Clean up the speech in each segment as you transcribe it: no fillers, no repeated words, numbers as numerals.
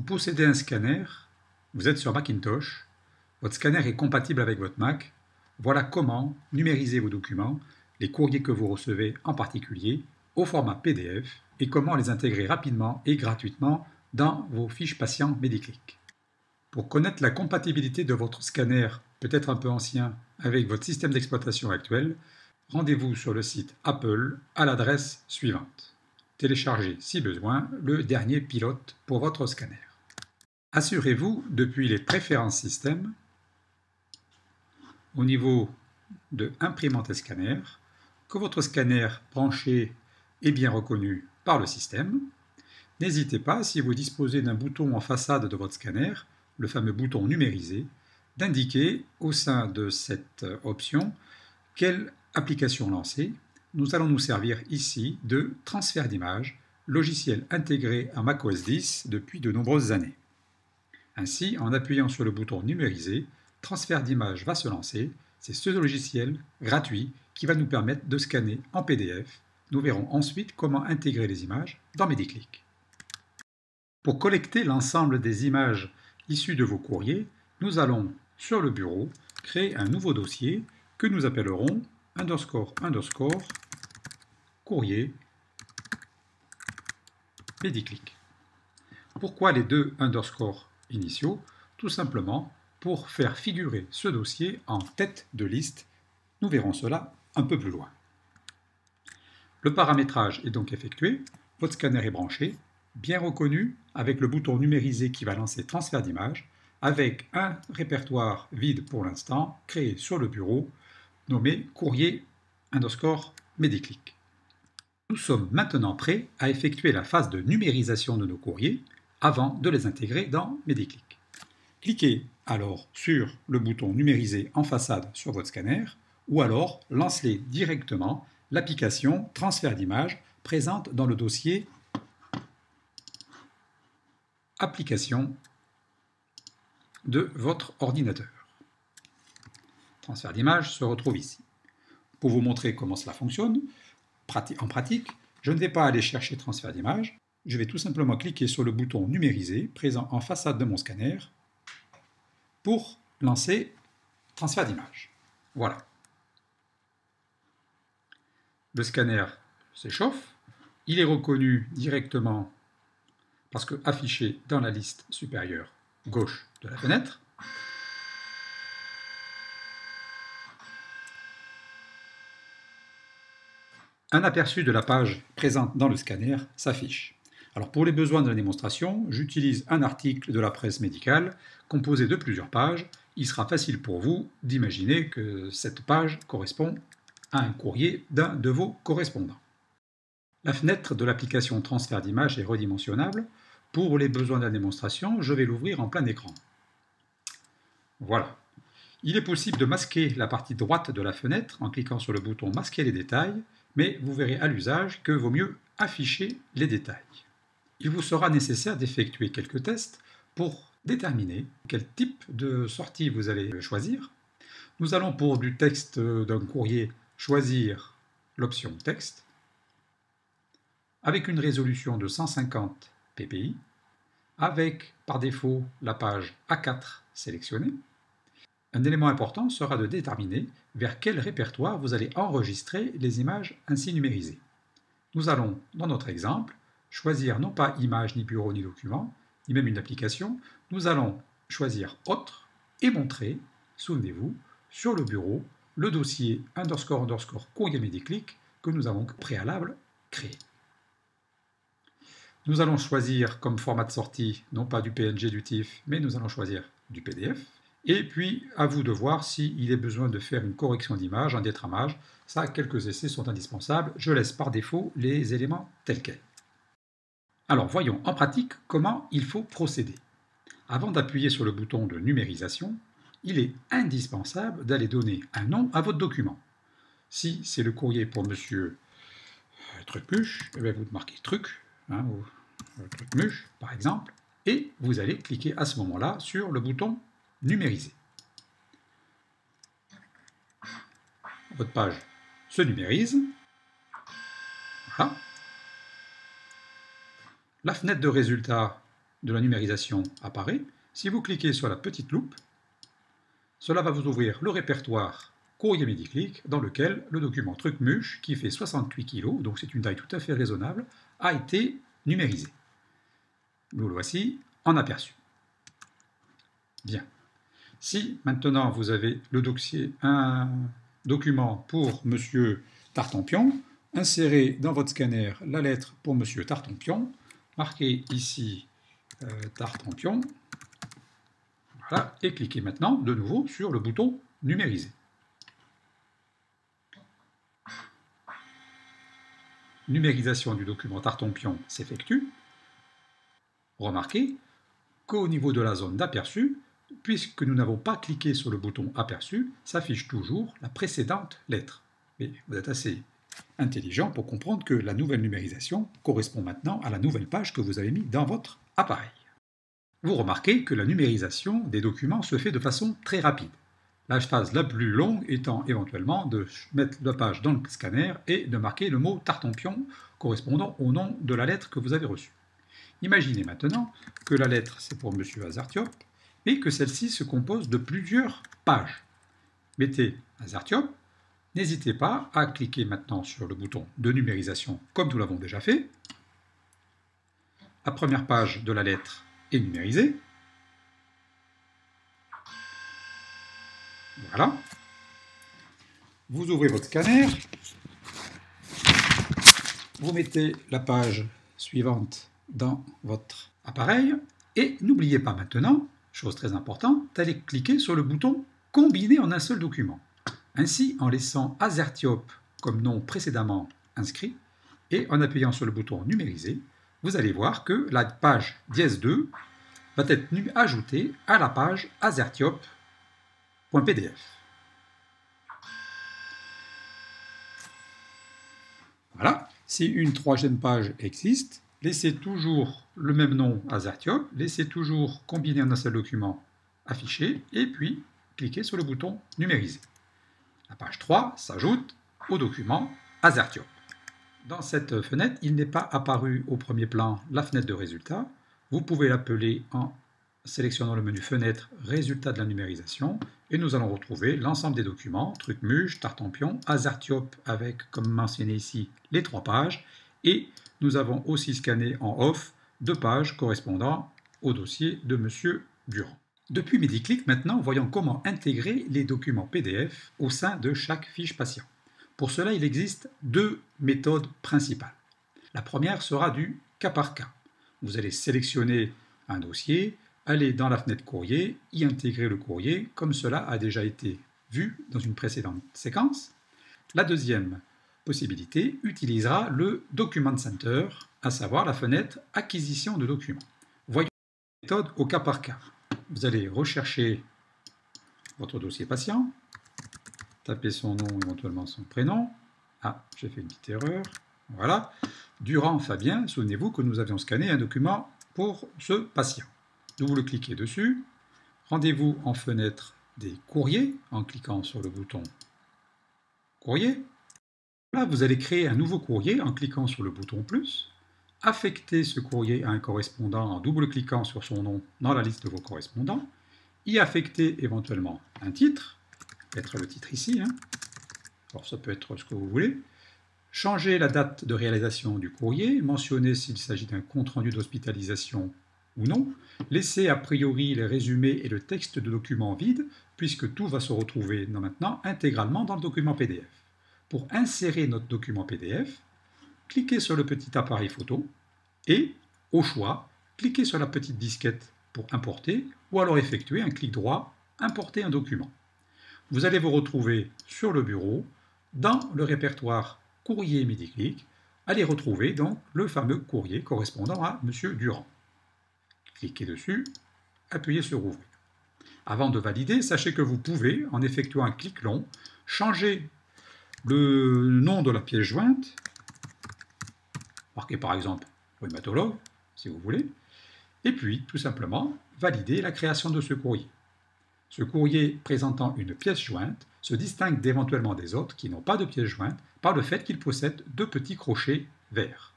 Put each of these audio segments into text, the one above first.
Vous possédez un scanner, vous êtes sur Macintosh, votre scanner est compatible avec votre Mac. Voilà comment numériser vos documents, les courriers que vous recevez en particulier, au format PDF et comment les intégrer rapidement et gratuitement dans vos fiches patients Mediclick. Pour connaître la compatibilité de votre scanner, peut-être un peu ancien, avec votre système d'exploitation actuel, rendez-vous sur le site Apple à l'adresse suivante. Téléchargez, si besoin, le dernier pilote pour votre scanner. Assurez-vous, depuis les préférences système, au niveau de imprimante et scanner, que votre scanner branché est bien reconnu par le système. N'hésitez pas, si vous disposez d'un bouton en façade de votre scanner, le fameux bouton numérisé, d'indiquer au sein de cette option quelle application lancer. Nous allons nous servir ici de transfert d'image, logiciel intégré à macOS 10 depuis de nombreuses années. Ainsi, en appuyant sur le bouton numérisé, transfert d'image va se lancer. C'est ce logiciel gratuit qui va nous permettre de scanner en PDF. Nous verrons ensuite comment intégrer les images dans Mediclick. Pour collecter l'ensemble des images issues de vos courriers, nous allons, sur le bureau, créer un nouveau dossier que nous appellerons courrier Mediclick. Pourquoi les deux underscores initiaux? Tout simplement pour faire figurer ce dossier en tête de liste. Nous verrons cela un peu plus loin. Le paramétrage est donc effectué, votre scanner est branché, bien reconnu, avec le bouton numérisé qui va lancer transfert d'image, avec un répertoire vide pour l'instant, créé sur le bureau, nommé courrier Mediclick. Nous sommes maintenant prêts à effectuer la phase de numérisation de nos courriers avant de les intégrer dans Mediclick. Cliquez alors sur le bouton numérisé en façade sur votre scanner ou alors lancez directement l'application transfert d'image présente dans le dossier application de votre ordinateur. Transfert d'image se retrouve ici. Pour vous montrer comment cela fonctionne, en pratique, je ne vais pas aller chercher transfert d'image, je vais tout simplement cliquer sur le bouton numérisé présent en façade de mon scanner pour lancer transfert d'image. Voilà. Le scanner s'échauffe, il est reconnu directement parce que affiché dans la liste supérieure gauche de la fenêtre. Un aperçu de la page présente dans le scanner s'affiche. Alors pour les besoins de la démonstration, j'utilise un article de la presse médicale composé de plusieurs pages. Il sera facile pour vous d'imaginer que cette page correspond à un courrier d'un de vos correspondants. La fenêtre de l'application transfert d'image est redimensionnable. Pour les besoins de la démonstration, je vais l'ouvrir en plein écran. Voilà. Il est possible de masquer la partie droite de la fenêtre en cliquant sur le bouton « Masquer les détails », mais vous verrez à l'usage que vaut mieux afficher les détails. Il vous sera nécessaire d'effectuer quelques tests pour déterminer quel type de sortie vous allez choisir. Nous allons pour du texte d'un courrier choisir l'option texte avec une résolution de 150 ppi, avec par défaut la page A4 sélectionnée. Un élément important sera de déterminer vers quel répertoire vous allez enregistrer les images ainsi numérisées. Nous allons, dans notre exemple, choisir non pas image, ni bureau, ni document, ni même une application. Nous allons choisir autre et montrer, souvenez-vous, sur le bureau, le dossier courrier Mediclick que nous avons préalable créé. Nous allons choisir comme format de sortie, non pas du PNG, du TIFF, mais nous allons choisir du PDF. Et puis, à vous de voir s'il est besoin de faire une correction d'image, un détramage. Ça, quelques essais sont indispensables. Je laisse par défaut les éléments tels quels. Alors, voyons en pratique comment il faut procéder. Avant d'appuyer sur le bouton de numérisation, il est indispensable d'aller donner un nom à votre document. Si c'est le courrier pour monsieur Trucmuche, vous marquez Truc, ou Trucmuche par exemple, et vous allez cliquer à ce moment-là sur le bouton numériser. Votre page se numérise. Voilà. La fenêtre de résultats de la numérisation apparaît. Si vous cliquez sur la petite loupe, cela va vous ouvrir le répertoire courrier Mediclick dans lequel le document Trucmuche, qui fait 68 kg, donc c'est une taille tout à fait raisonnable, a été numérisé. Nous le voici en aperçu. Bien. Si maintenant vous avez le dossier, un document pour M. Tartampion, insérez dans votre scanner la lettre pour M. Tartampion, marquez ici Tartampion, voilà, et cliquez maintenant de nouveau sur le bouton numériser. Numérisation du document Tartampion s'effectue. Remarquez qu'au niveau de la zone d'aperçu, puisque nous n'avons pas cliqué sur le bouton aperçu, s'affiche toujours la précédente lettre. Mais vous êtes assez intelligent pour comprendre que la nouvelle numérisation correspond maintenant à la nouvelle page que vous avez mis dans votre appareil. Vous remarquez que la numérisation des documents se fait de façon très rapide. La phase la plus longue étant éventuellement de mettre la page dans le scanner et de marquer le mot Tartampion correspondant au nom de la lettre que vous avez reçue. Imaginez maintenant que la lettre c'est pour M. Azartiop, mais que celle-ci se compose de plusieurs pages. Mettez Azartiop, n'hésitez pas à cliquer maintenant sur le bouton de numérisation comme nous l'avons déjà fait. La première page de la lettre est numérisée. Voilà. Vous ouvrez votre scanner, vous mettez la page suivante dans votre appareil et n'oubliez pas maintenant, chose très importante, d'aller cliquer sur le bouton combiner en un seul document. Ainsi, en laissant Azertiop comme nom précédemment inscrit et en appuyant sur le bouton numériser, vous allez voir que la page dièse 2 va être ajoutée à la page azertiop.pdf. Voilà, si une troisième page existe, laissez toujours le même nom Azertiop, laissez toujours combiner en un seul document affiché et puis cliquez sur le bouton numériser. La page 3 s'ajoute au document Azertiop. Dans cette fenêtre, il n'est pas apparu au premier plan la fenêtre de résultats. Vous pouvez l'appeler en sélectionnant le menu Fenêtre, Résultats de la numérisation, et nous allons retrouver l'ensemble des documents, Trucmuche, Tartampion, Azertiop avec, comme mentionné ici, les 3 pages, et nous avons aussi scanné en off 2 pages correspondant au dossier de M. Durand. Depuis Mediclick, maintenant, voyons comment intégrer les documents PDF au sein de chaque fiche patient. Pour cela, il existe 2 méthodes principales. La première sera du cas par cas. Vous allez sélectionner un dossier, aller dans la fenêtre courrier, y intégrer le courrier, comme cela a déjà été vu dans une précédente séquence. La deuxième possibilité utilisera le Document Center, à savoir la fenêtre Acquisition de documents. Voyons la méthode au cas par cas. Vous allez rechercher votre dossier patient, taper son nom, éventuellement son prénom. Ah, j'ai fait une petite erreur. Voilà. Durand Fabien, souvenez-vous que nous avions scanné un document pour ce patient. Vous cliquez dessus. Rendez-vous en fenêtre des courriers en cliquant sur le bouton courrier. Là, vous allez créer un nouveau courrier en cliquant sur le bouton plus. Affecter ce courrier à un correspondant en double-cliquant sur son nom dans la liste de vos correspondants. Y affecter éventuellement un titre. Mettre le titre ici. Alors ça peut être ce que vous voulez. Changer la date de réalisation du courrier, mentionner s'il s'agit d'un compte-rendu d'hospitalisation ou non, laisser a priori les résumés et le texte de document vide, puisque tout va se retrouver maintenant intégralement dans le document PDF. Pour insérer notre document PDF, cliquez sur le petit appareil photo et, au choix, cliquez sur la petite disquette pour importer ou alors effectuer un clic droit, importer un document. Vous allez vous retrouver sur le bureau, dans le répertoire courrier Mediclick, allez retrouver donc le fameux courrier correspondant à M. Durand. Cliquez dessus, appuyez sur Ouvrir. Avant de valider, sachez que vous pouvez, en effectuant un clic long, changer le nom de la pièce jointe, marquez par exemple rhumatologue, si vous voulez, et puis tout simplement valider la création de ce courrier. Ce courrier présentant une pièce jointe se distingue d'éventuellement des autres qui n'ont pas de pièce jointe par le fait qu'il possède 2 petits crochets verts.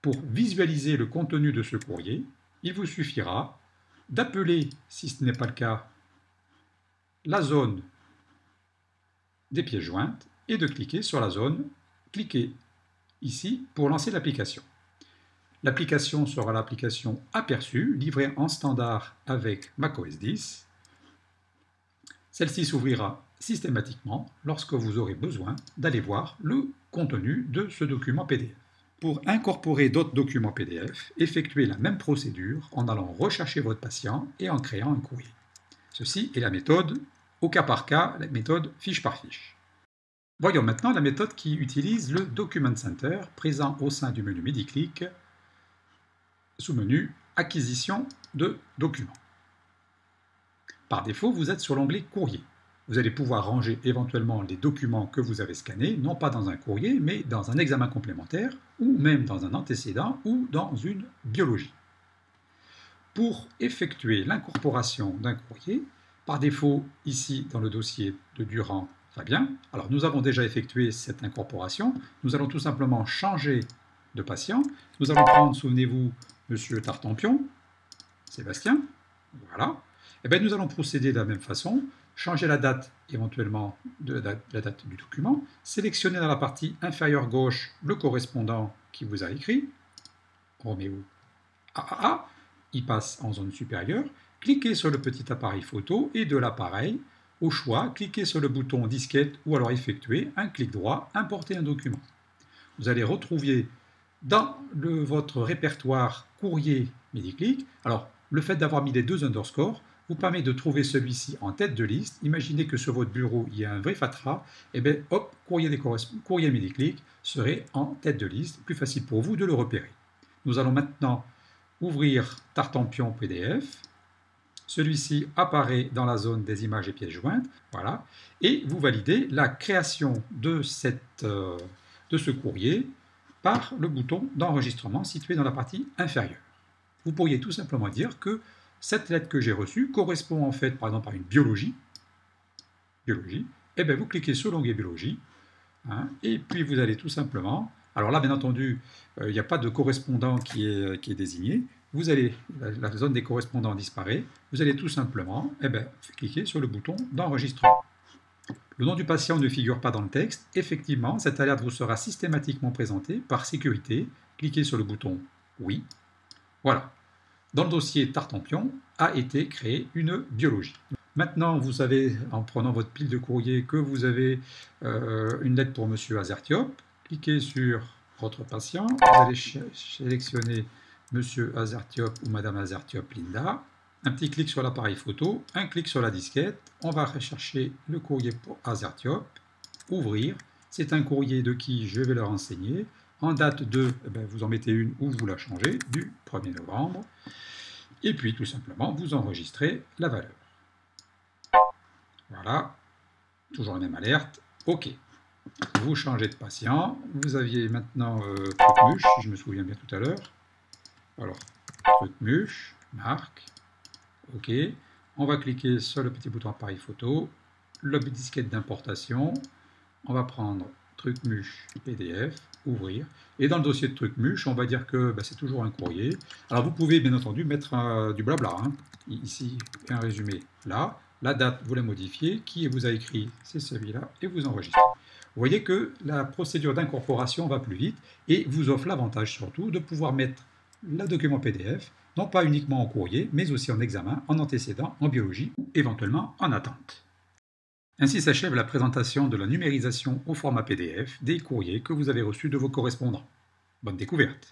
Pour visualiser le contenu de ce courrier, il vous suffira d'appeler, si ce n'est pas le cas, la zone des pièces jointes et de cliquer sur la zone, cliquez ici pour lancer l'application. L'application sera l'application aperçue, livrée en standard avec macOS 10. Celle-ci s'ouvrira systématiquement lorsque vous aurez besoin d'aller voir le contenu de ce document PDF. Pour incorporer d'autres documents PDF, effectuez la même procédure en allant rechercher votre patient et en créant un courrier. Ceci est la méthode au cas par cas, la méthode fiche par fiche. Voyons maintenant la méthode qui utilise le Document Center présent au sein du menu MediClick, sous-menu Acquisition de documents. Par défaut, vous êtes sur l'onglet Courrier. Vous allez pouvoir ranger éventuellement les documents que vous avez scannés, non pas dans un courrier, mais dans un examen complémentaire, ou même dans un antécédent, ou dans une biologie. Pour effectuer l'incorporation d'un courrier, par défaut, ici dans le dossier de Durand Fabien, alors nous avons déjà effectué cette incorporation, nous allons tout simplement changer de patient, nous allons prendre, souvenez-vous, Monsieur Tartampion, Sébastien, voilà, et bien nous allons procéder de la même façon, changer la date éventuellement de la date du document, sélectionner dans la partie inférieure gauche le correspondant qui vous a écrit, Roméo AAA, il passe en zone supérieure, cliquez sur le petit appareil photo et de l'appareil, au choix, cliquez sur le bouton disquette ou alors effectuer un clic droit, importer un document. Vous allez retrouver dans votre répertoire courrier MediClick, alors le fait d'avoir mis les deux underscores vous permet de trouver celui-ci en tête de liste. Imaginez que sur votre bureau il y a un vrai fatras, et bien hop, courrier MediClick serait en tête de liste, plus facile pour vous de le repérer. Nous allons maintenant ouvrir Tartampion PDF. Celui-ci apparaît dans la zone des images et pièces jointes, voilà, et vous validez la création de ce courrier par le bouton d'enregistrement situé dans la partie inférieure. Vous pourriez tout simplement dire que cette lettre que j'ai reçue correspond en fait par exemple à une biologie, et bien vous cliquez sur l'onglet biologie, hein, et puis vous allez tout simplement, alors là bien entendu il n'y a pas de correspondant qui est désigné, vous allez, la zone des correspondants disparaît, vous allez tout simplement cliquer sur le bouton d'enregistrement. Le nom du patient ne figure pas dans le texte, effectivement cette alerte vous sera systématiquement présentée par sécurité, cliquez sur le bouton oui, voilà. Dans le dossier Tartampion a été créée une biologie. Maintenant, vous savez, en prenant votre pile de courrier, que vous avez une lettre pour Monsieur Azertiop. Cliquez sur votre patient, vous allez sélectionner Monsieur Azertiop ou Madame Azertiop Linda. Un petit clic sur l'appareil photo, un clic sur la disquette. On va rechercher le courrier pour Azertiop. Ouvrir. C'est un courrier de qui je vais le renseigner. En date de, vous en mettez une ou vous la changez, du 1er novembre. Et puis, tout simplement, vous enregistrez la valeur. Voilà. Toujours la même alerte. OK. Vous changez de patient. Vous aviez maintenant Trucmuche, si je me souviens bien tout à l'heure. Alors, Trucmuche, marque. OK. On va cliquer sur le petit bouton appareil photo. Le disquette d'importation. On va prendre Trucmuche PDF, ouvrir. Et dans le dossier de Trucmuche, on va dire que c'est toujours un courrier. Alors vous pouvez bien entendu mettre du blabla. Hein. Ici, un résumé là. La date, vous la modifiez. Qui vous a écrit, c'est celui-là. Et vous enregistrez. Vous voyez que la procédure d'incorporation va plus vite et vous offre l'avantage surtout de pouvoir mettre le document PDF, non pas uniquement en courrier, mais aussi en examen, en antécédent, en biologie ou éventuellement en attente. Ainsi s'achève la présentation de la numérisation au format PDF des courriers que vous avez reçus de vos correspondants. Bonne découverte!